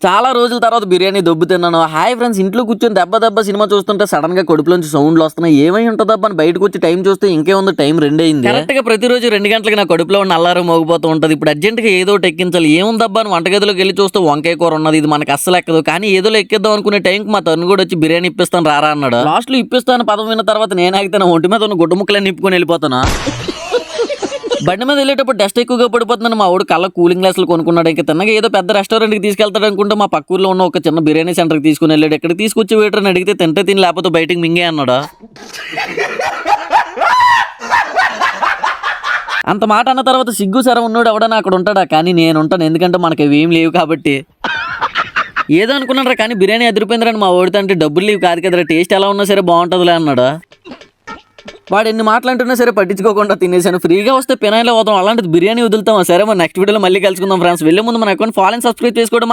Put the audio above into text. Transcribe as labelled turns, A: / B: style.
A: చాలా రోజుల తర్వాత బిర్యానీ దొబ్బు తిన్నాను. హాయ్ ఫ్రెండ్స్, ఇంట్లో కూర్చొని దెబ్బ సినిమా చూస్తుంటే సడన్ గా కడుపులోంచి సౌండ్లు వస్తున్నాయి. ఏమై ఉంటుందబ్బా అని బయటకు వచ్చి టైం చూస్తే ఇంకేముంది, టైం 2 అయింది. కరెక్ట్ గా ప్రతిరోజు 2 గంటలకి నా కడుపులో ఉన్న అల్లారం మోగిపోతూ ఉంటది. ఇప్పుడు అర్జెంట్ గా ఏదో ఒకటి ఎక్కించాలి. ఏముందబ్బా అని వంటగదిలోకి వెళ్ళి చూస్తే వంకాయ కూర ఉన్నది. ఇది మనకు అస్సలు ఎక్కదు. కానీ ఏదో ఎక్కిద్దాం అనుకునే టైంకి మా తను కూడా వచ్చి బిర్యానీ ఇప్పిస్తాను రారా అన్నాడు. లాస్ట్ లో ఇప్పిస్తాను పదం విన్న తర్వాత నేను ఆగితే ఒంటి మీద ఉన్న గుడ్డ ముక్కలన్నీ నిప్పుకొని వెళ్ళిపోతాను. బండి మీద వెళ్ళేటప్పుడు డస్ట్ ఎక్కువగా పడిపోతుందని మా వాడు కళ్ళ కూలింగ్ గ్లాసులు కొనుక్కున్నాడు. ఇంకా తిన్నగా ఏదో పెద్ద రెస్టారెంట్కి తీసుకెళ్తాడు అనుకుంటే మా పక్క ఊర్లో ఉన్న ఒక చిన్న బిర్యానీ సెంటర్కి తీసుకుని వెళ్ళాడు. ఇక్కడ తీసుకొచ్చి వెయిటర్ని అడిగితే తింటే తిని లేకపోతే బయటికి మింగే అన్నాడు. అంత మాట అన్న తర్వాత సిగ్గు సర ఉన్నాడు ఎవడన్నా అక్కడ ఉంటాడా, కానీ నేను ఉంటాను. ఎందుకంటే మనకి ఏం లేవు కాబట్టి. ఏదో అనుకున్నారా కానీ బిర్యానీ అదిరిపోయిందని మా వాడితో అంటే డబ్బులు లేవు కాదు కదరా, టేస్ట్ ఎలా ఉన్నా సరే బాగుంటుందిలే అన్నాడు. వాడు ఎన్ని మాట్లాడుతున్నా సరే పట్టించుకోకుండా తినేసాను. ఫ్రీగా వస్తే పెనాయిలో పోతాం, అలాంటిది బిర్యానీ వదులుతాం. సరే మరి నెక్స్ట్ వీడియోలో మళ్ళీ కలుసుకుందాం ఫ్రెండ్స్. వెళ్ళే ముందు మన అకౌంట్ ఫాలో అండ్ సబ్స్క్రైబ్ చేసుకోవడం